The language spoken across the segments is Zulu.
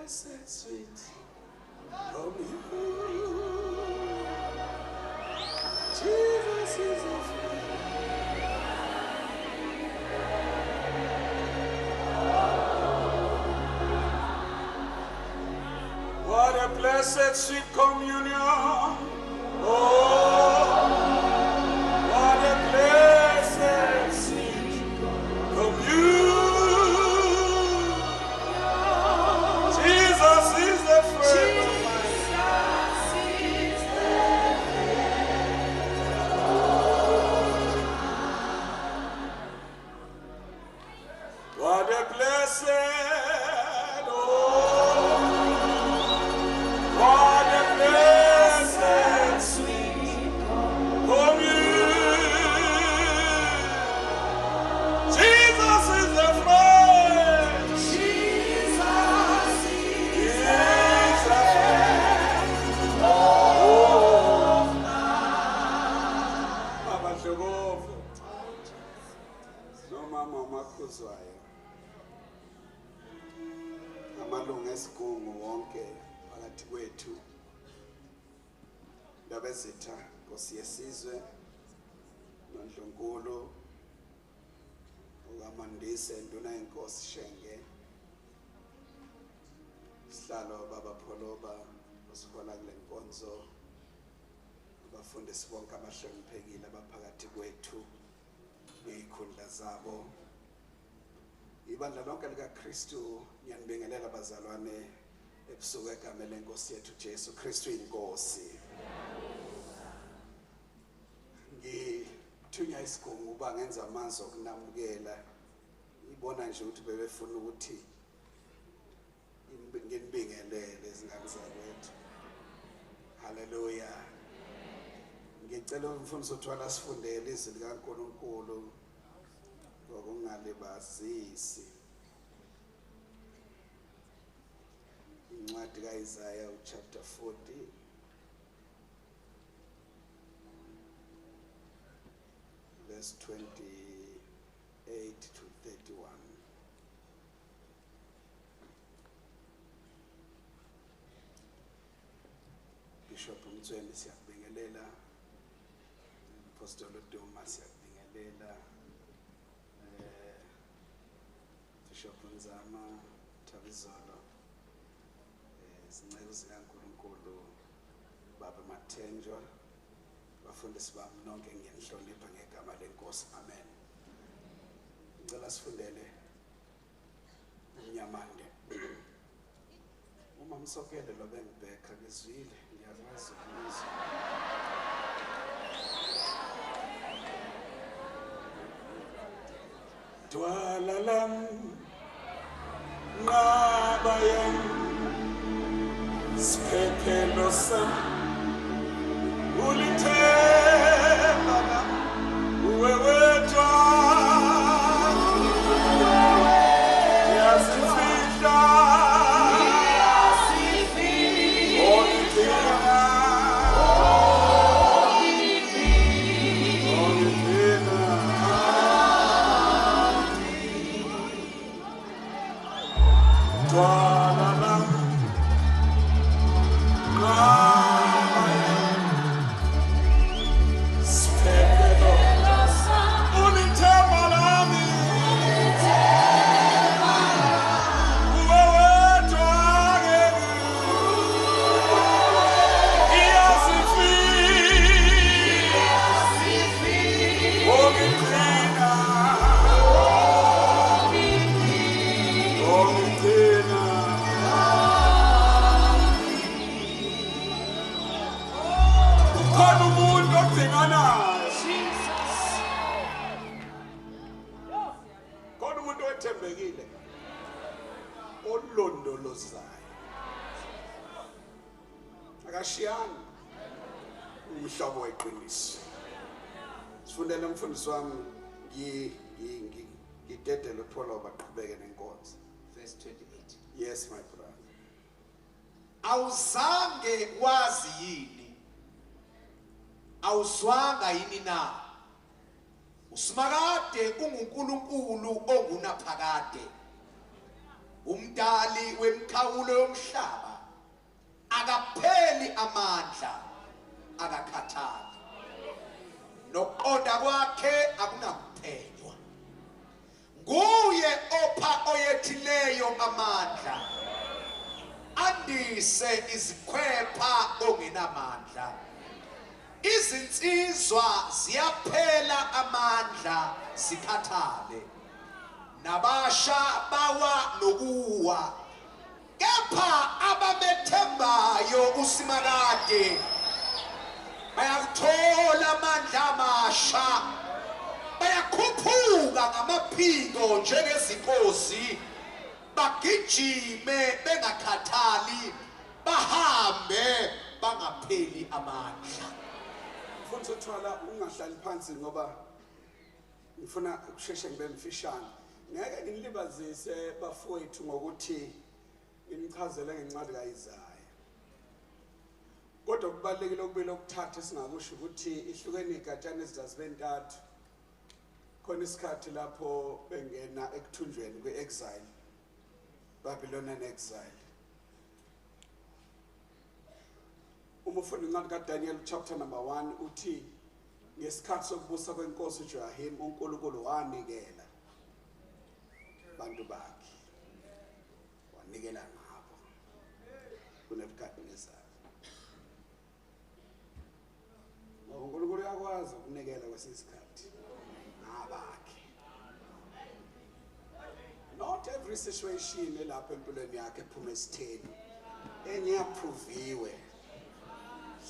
blessed sweet from you. Jesus is a friend. What a blessed sweet communion. Oh, what a blessed sweet communion. Jesus is the friend of mine. What a blessed, oh, what a blessed sweet communion. Jesus is the friend. Jesus is the friend of mine. Abahlobo, nomama uMakhuzwayo, amalungu esigungu wonke phakathi kwethu, labezitha Nkosi yesizwe, noNdlunkulu, ukaMandise, Nduna yeNkosi Shenge, sihlalo Baba Pholoba, osihola kule nkonzo, abafundisi bonke abahloniphekile abaphakathi kwethu, ngezikhundla zabo, ibandla lonke likaKristu, ngiyanibingelela abazalwane ebusuku egameni lenkosi yethu Jesu Kristu inkosi. Ngithunya isigungu uba ngenza amanzi okunamukela, ibona nje ukuthi bebefuna ukuthi nginibingelele izingane zakwethu. Haleluya. Ngicela umfundisi othwala sifundele izwi likaNkulunkulu ngokungalibazisi. Incwadi kaIsaya chapter 40 verse 28 to 31. Bishop Mtsweni siyakubingelela, Apostle Duma siyakubingelela, Bishop Nzama Thabizolo, izinceku zikaNkulunkulu, Baba Mathenjwa, bafundisi bami nonke ngiyanihlonipha ngegama lenkosi. Amen. Ngicela sifundele uMnyamande. Uma msokele lo bengibhekha ngizwile, ngiyakwazi ukuzwa. Dwala lam nqaba yam siphephelo sam ulithemba lam uwe wedwa yazifihla akashiyani umhlobo weqiniso. Sifundele umfundisi wami ngidedele uPholoba aqhubeke nenkonzo. Verse 28. Yes my brother. Awuzange wazi yini? Awuzwanga yini na? Usimakade unguNkulunkulu ongunaphakade. umdali wemkhawulo yomhlaba akapheli amandla akakhathali nokuqonda kwakhe akunakuphenywa nguye opha oyethileyo amandla andise izikhwepha ongenamandla izinsizwa ziyaphela amandla zikhathale nabasha bawa nokuwa kepha abamethembayo usimakade bayathola amandla amasha bayakhuphuka ngamaphiko njengezinkosi bagijime bengakhathali bahambe bangapheli amandla. Mfundisi uthwala ungahlali phansi ngoba ngifuna ukusheshe ngibe mfishane. Ngeke nilibazise bafowethu ngokuthi ngimchazele ngencwadi kaIsaya. Kodwa kubalekile ukubili okuthatha singakusho ukuthi ihlukene igatshana ezibentathu. Khona isikhathi lapho bengena ekuthunjweni kweexile. Babylonian exile. Uma ufunda incwadi kaDaniel chapter number 1 uthi ngesikhathi sokubusa kwenkosi uJoyahim uNkulunkulu wanikela abantu bakhe. Wanikela ngabo. kuNebukadnezar. uNkulunkulu uyakwazi ukunikela kwesikhathi ngabakhe. Not every situation elapha empilweni yakhe ephuma esitheni enye yapruviwe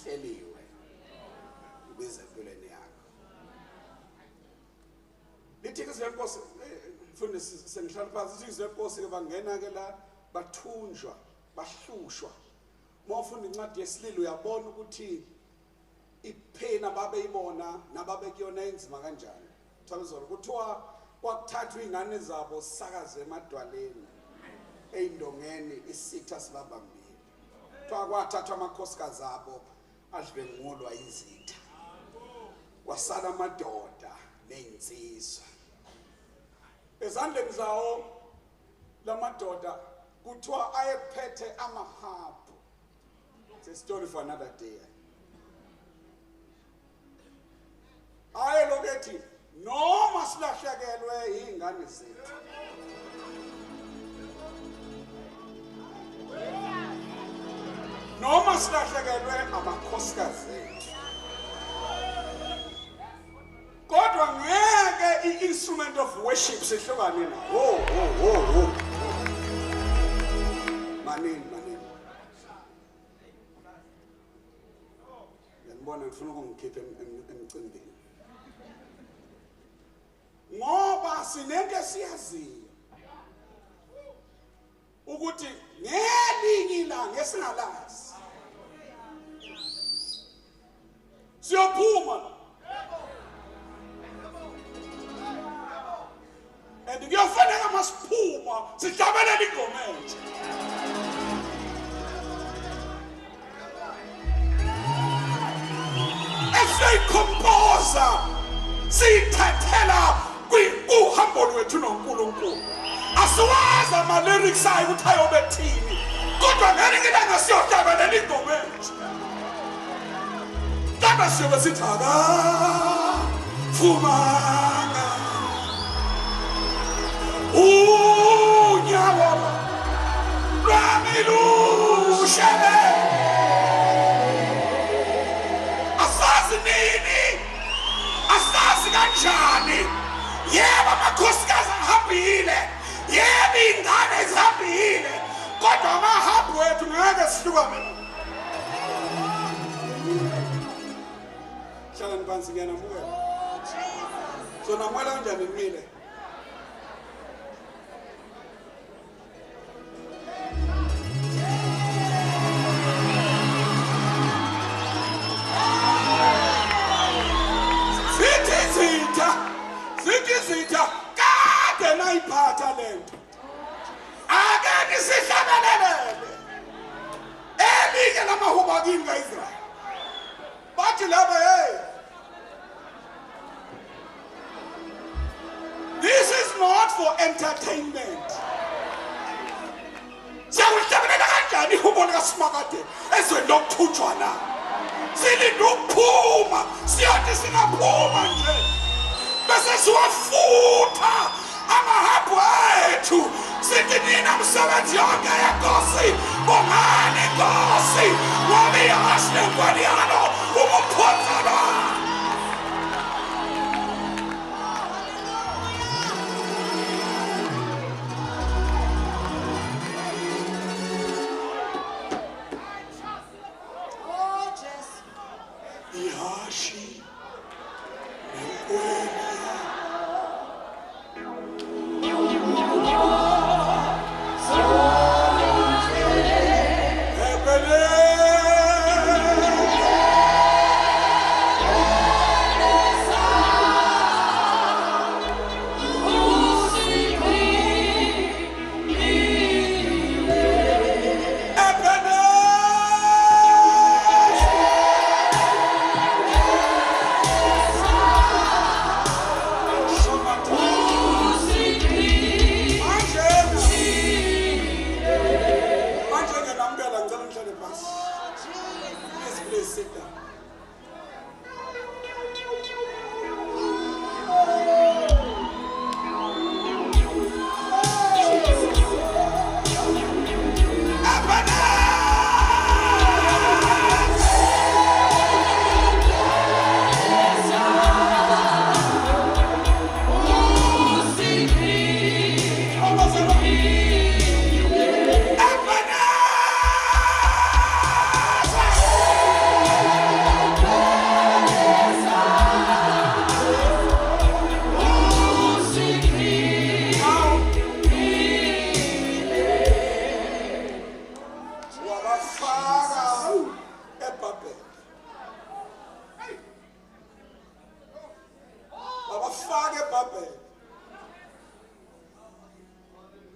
hleliwe ukuze empilweni yakho. Lithi izwe lenkosi mfundisi sengihlala phansi ithi izwe lenkosi ke bangena ke la bathunjwa bahlushwa. Mawufunda incwadi yesililo uyabona ukuthi iphena babeyibona nababekuyona enzima kanjani. Thabezolo kuthiwa kwakuthathwa izingane zabo sakaze emadwaleni eyindongeni isitha sibabambile. Kuthiwa kwathathwa amakhosikazi abo adlwengulwa izitha. Wasala amadoda nezinsizwa. Ezandleni zawo lamadoda kuthiwa ayephethe amahabhu. It's a story for another day. Aye lokethi noma silahlekelwe izingane zethu. Noma silahlekelwe amakhosikazi ethu. Kodwa ngeke i-instrument of worship sihlukane na. Oh. Manini. Ngiyabona ngifuna ukungikhipha emcimbini. Ngoba sinento siyaziyo ukuthi ngelinye ilanga esingalazi siyophuma and kuyofanele masiphuma sihlabelele ingoma entsha. Esiyikhompoza siyithathela uhambo lwethu noNkulunkulu. Asiwazi ama-lyrics ayo ukuthi ayobethini. Kodwa ngelinye ilanga siyohlabelela ingoma entsha. Kodwa siyobe sithi akafumanga unyawo lwami lushele. Asazi nini? Asazi kanjani? Yebo amakhosikazi ahambile. Yebo ingane zihambile. Kodwa amahabhu wethu ngeke sihlukane. Hlala phansi ngiyanamukela. So namukela kanjani nimile? Zitha kade nayiphatha lento. Akani sihlabelelele. Elinye lamahubo kimi kaIsrael. Bathi laba hey. This is not for entertainment. Siyakuhlabelela kanjani ihumbo likaSimakade ezweni lokuthunjwa na? Silinde ukuphuma, siyathi singaphuma nje bese siwafutha amahabhu ethu. Sithi nina msebenzi yonke yenkosi, bongani inkosi, ngoba ihashe nenkweni yalo ukuphonsana. Ihashi nenkweni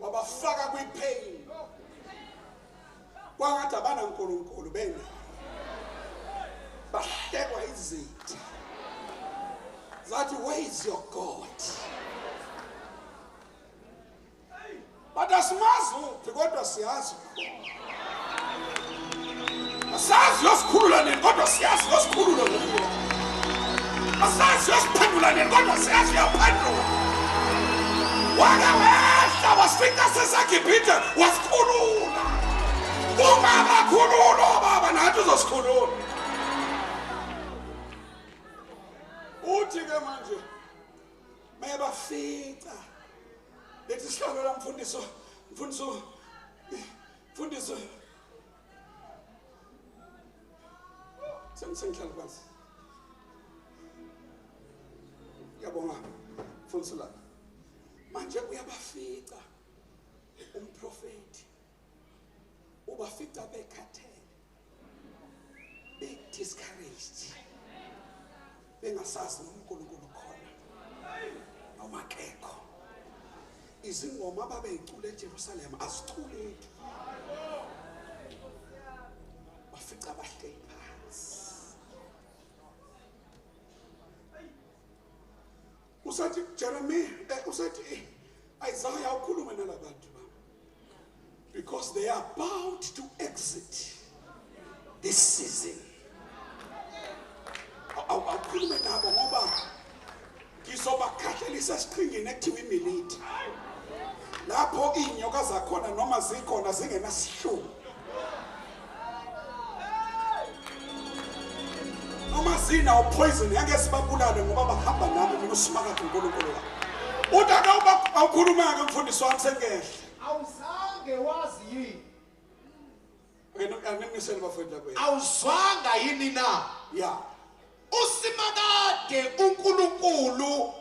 wabafaka kwi-pain. Kwangathi abanankulunkulu bena bahlekwa izitha zathi, where is your God? But asimazi uphi kodwa siyazi. Asazi yosikhulula nini kodwa siyazi yosikhulula nini. Asazi yosiphendula nini kodwa siyazi uyaphendula. Wake wehla wasifika sesaGibhithe wasikhulula. Ungabakhulula baba nathi uzosikhulula. Uthi ke manje mayebafica lethi sihlalo la mfundiso sengihlala phansi. Yabonga mfundiso la manje uyabafica umprofeti, ubafica bekhathele, be-discouraged, bengasazi uNkulunkulu khona noma kekho. Izingoma ababeyicula eJerusalem aziculeki, bafica bahleli phansi. Usathi Jeremiah, usathi Isaiah ukhuluma nalabantu because they are about to exit this season. Awukhulume nabo ngoba ngizobakhathalisa esiqhingini ekuthiwa imilitha. Lapho inyoka zakhona noma zikhona zingenasihluku. Noma zina upoison ngeke sibabulale ngoba bahamba nami mina uSimakade uNkulunkulu wami. Uthi awukhuluma ke mfundisi wami sengehle. Awuzange wazi yini? Angimisele bafowethu lapho. Awuzwanga yini na? Yeah. uSimakade uNkulunkulu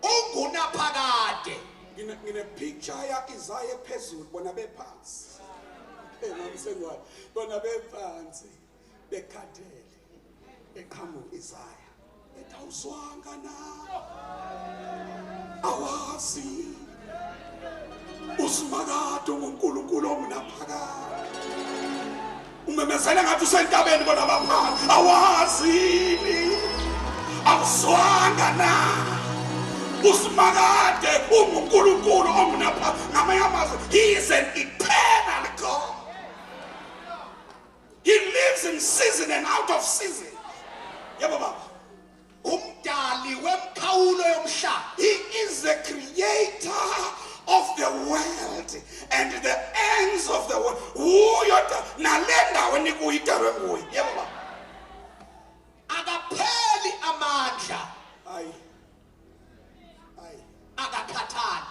ungunaphakade. Ngine picture ya Isaiah phezulu bona bephansi. Nami sengwayo bona bephansi bekhathele eqhamuka Isaiah. Awuzwanga na? Awazi uSimakade uNkulunkulu ongunaphakade. Umemezela ngathi usentabeni bona baphansi. Awazi awuzwanga na? uSimakade uNkulunkulu ongunaphakade. Ngamanye amazwi, he is an eternal God. He lives in season and out of season. Yebo baba. Umdali wemkhawulo yomhlaba. He is the creator of the world and the ends of the world. Uyoda nalenda when ikuyidalwe nguye. Yebo baba. Akapheli amandla. Hayi. Akakhathali.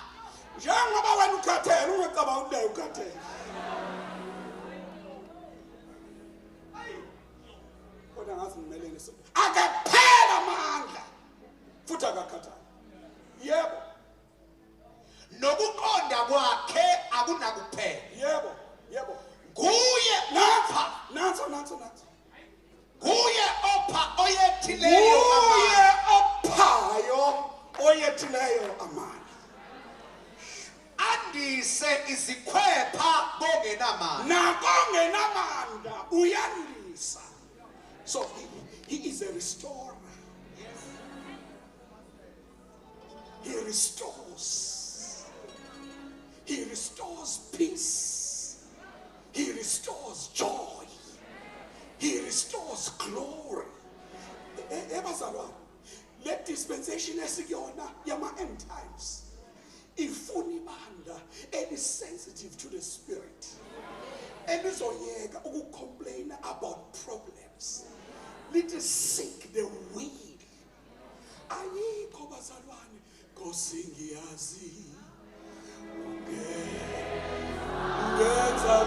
Njengoba wena ukhathele ungacaba unayo ukhathele. Kodwa ngazi ngimelene so. Akaphela amandla. Futhi akakhathali. Yebo. Nokuqonda kwakhe akunakuphela. Yebo. Kuye Nanso. kuye opha oyethileyo Uye amandla. ophayo oyethileyo amandla. Andise izikhwepha kongenamandla. Nakongenamandla uyandisa. So he is a restorer. He restores. He restores peace. He restores joy. He restores glory. Ebazalwane, let dispensation esikuyona yama end times ifuna ibandla sensitive to the spirit. Elizoyeka ukucomplain about problems. Let us seek the will. Ayikho bazalwane Nkosi ngiyazi ungenza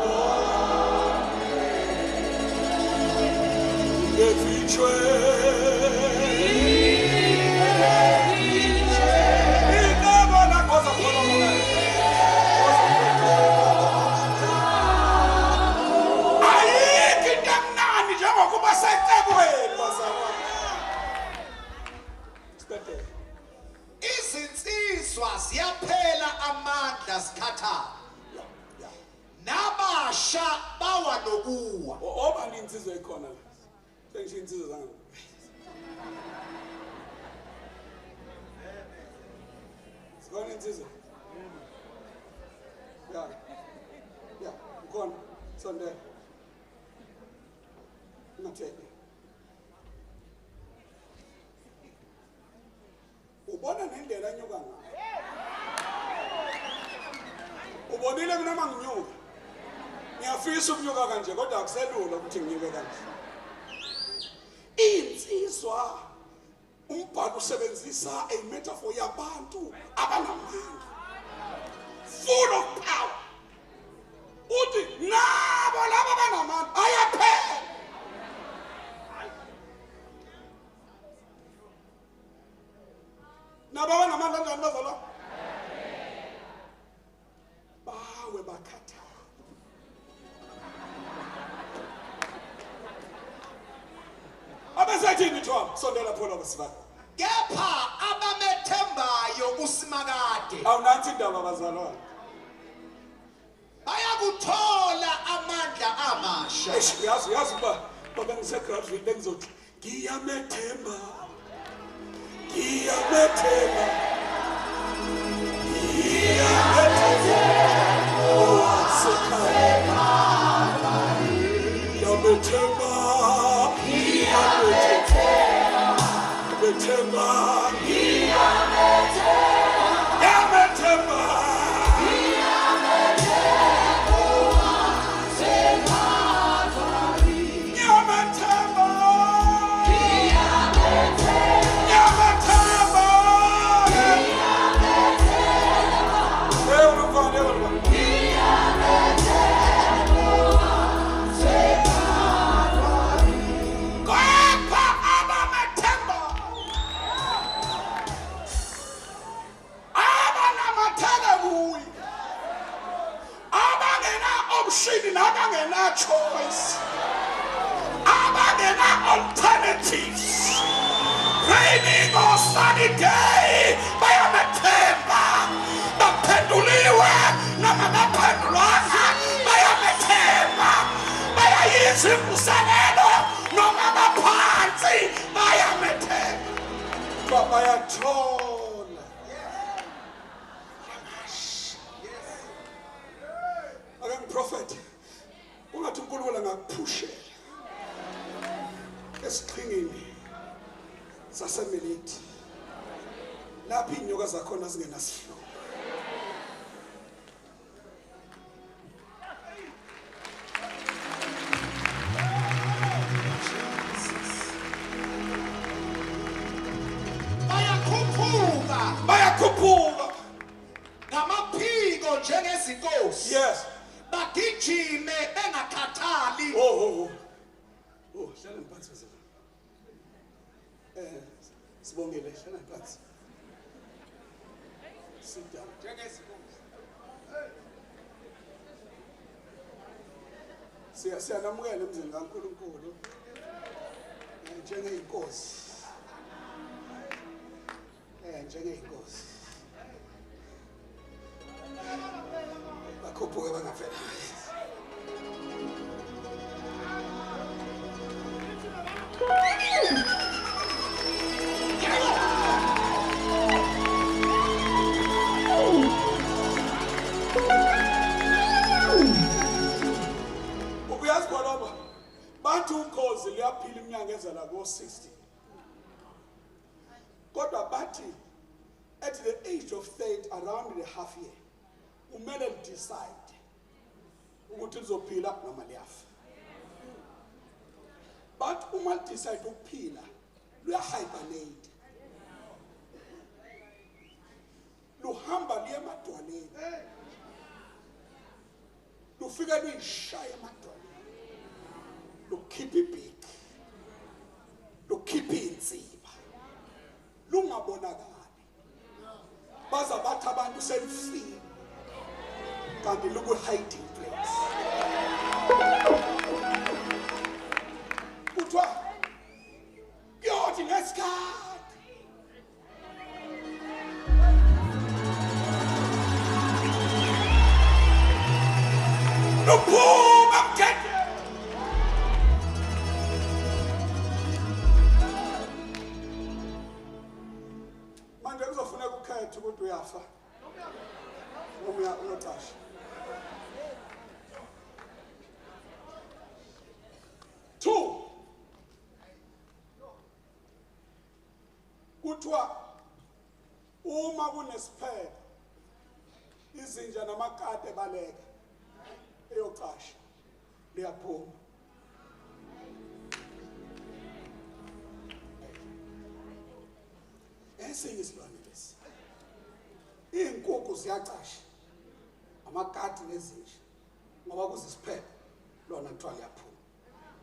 izinsizwa ziyaphela amandla zikhathala. Nabasha bawa nokuwa. Oba insizwe ikhona la. Sengisho insizwe zanga. Sikona insizwe. Ya, ukhona. Sondela. Ngathele. Ubona nendlela anyuka ngayo. Ubonile mina manginyuka. Ngiyafisa ukunyuka kanje kodwa akuselula ukuthi nginyuke kanje. Insizwa umbhalo usebenzisa a metaphor yabantu abanamandla. Full of power. Uthi nabo laba abanamandla ayaphela. Nabo abanamandla kanjani bazalwa? Bawe bakhatha. Abesathini Thwa sondela phola besifana. Kepha abamethembayo kusimakade Awunansi indaba bazalwane. bayakuthola amandla amasha. Yazi uba baba ngisegraduate bengizothi ngiyamethemba. Abangena choice, abangena alternatives, raining or sunny day, bayamethemba, baphenduliwe noma baphendulanga, bayamethemba, bayayenza imvuselelo noma baphansi, bayamethemba, bayathola. Prophet, ungathi uNkulunkulu angakuphushela esiqhingini saseMeleti lapho inyoka zakhona zingenasihlobo. Bayakhuphuka ngamaphiko njengezinkosi. yes Bagijime bengakhathali. oh hlala phansi wena sibongele hlala phansi sit down Njengezinkosi. siyanamukela emzini kaNkulunkulu njengeyinkosi njengeyinkosi bakhuphuke bangafela. Ubuyazi kwalaba bathi ukhozi liyaphila iminyaka ezala ko-60 kodwa bathi at the age of 30 around the half year umele decide ukuthi lizophila noma liyafa. But uma decide ukuphila luya-hibernate, luhamba liye emadwaleni, lufike luyishaya emadwaleni, lukhipha ibhiki, lukhipha iy'nsiba, lungabonakali. Baza bathi abantu selufile kanti luku-hiding place. Kuthiwa kuyothi ngesikhathi luphuma mthetho manje kuzofuneka ukhethe ukuthi uyafa noma uyotasha. Two, kuthiwa uma kunesiphepho izinja namakati ebaleka eyocasha liyaphuma. Esinye isilwane lesi, iy'nkukhu ziyacasha amakati nezinja ngoba kuzisiphepho lona kuthiwa liyaphuma.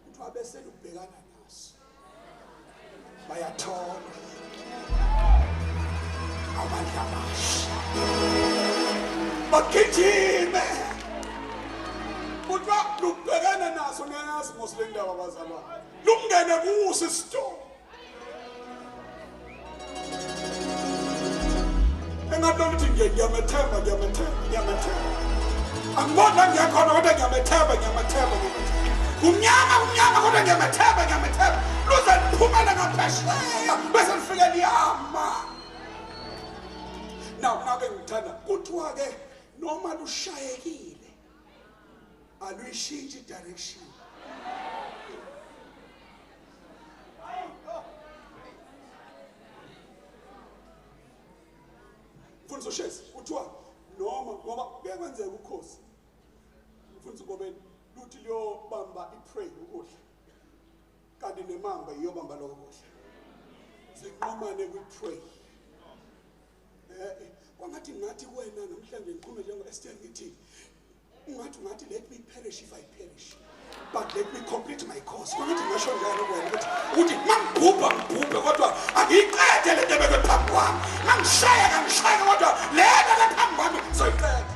Kuthiwa bese lubhekana naso bayathola amandla amasha bagijime. Kuthiwa lubhekana naso ngeyazi mosile ndaba abazalwane lungene kuso isitolo engadona ukuthi ngiyamethemba angibona ngiyakhona kodwa ngiyamethemba umnyama kodwa ngiyamethemba luze liphumele ngaphesheya bese lifike liyama. Now-ke ngithanda kuthiwa-ke noma lushayekile aluyishintshi direction. Mfundisi Shezi kuthiwa noma ngoba kuyakwenzeka ukhozi mfundisi Ngobeni luthi liyobamba ipray ukudla kanti nemamba iyobamba lokho kudla zinqomane kwi-pray. Kwangathi ngathi wena namhlanje ngiqhume njengo-Esther ngithi ungathi let me perish if I perish but let me complete my course. Kwangathi ngasho njalo wena ukuthi mangibhubhe kodwa angiyiqede le nto ebekwe phambi kwami, ngangishaya kodwa lena le phambi kwami soyiqeda.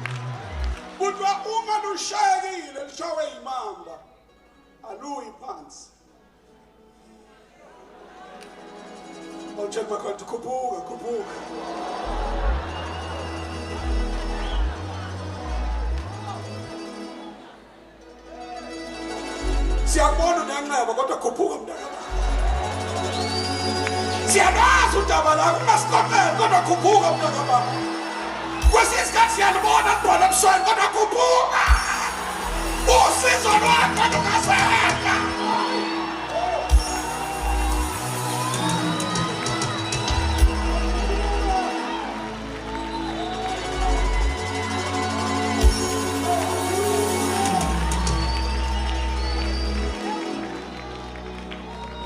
Kuthiwa uma lushayekile lishawe imamba aluyi phansi. Check my card. Khuphuka. Siyabona uyanqaba kodwa khuphuka mntaka. Siyalazi udaba lakho masiqoqele kodwa khuphuka mntaka baba. Kwesinye isikhathi siyalibona ibhola ebusweni kodwa khuphuka. usizo lwakho lungasekho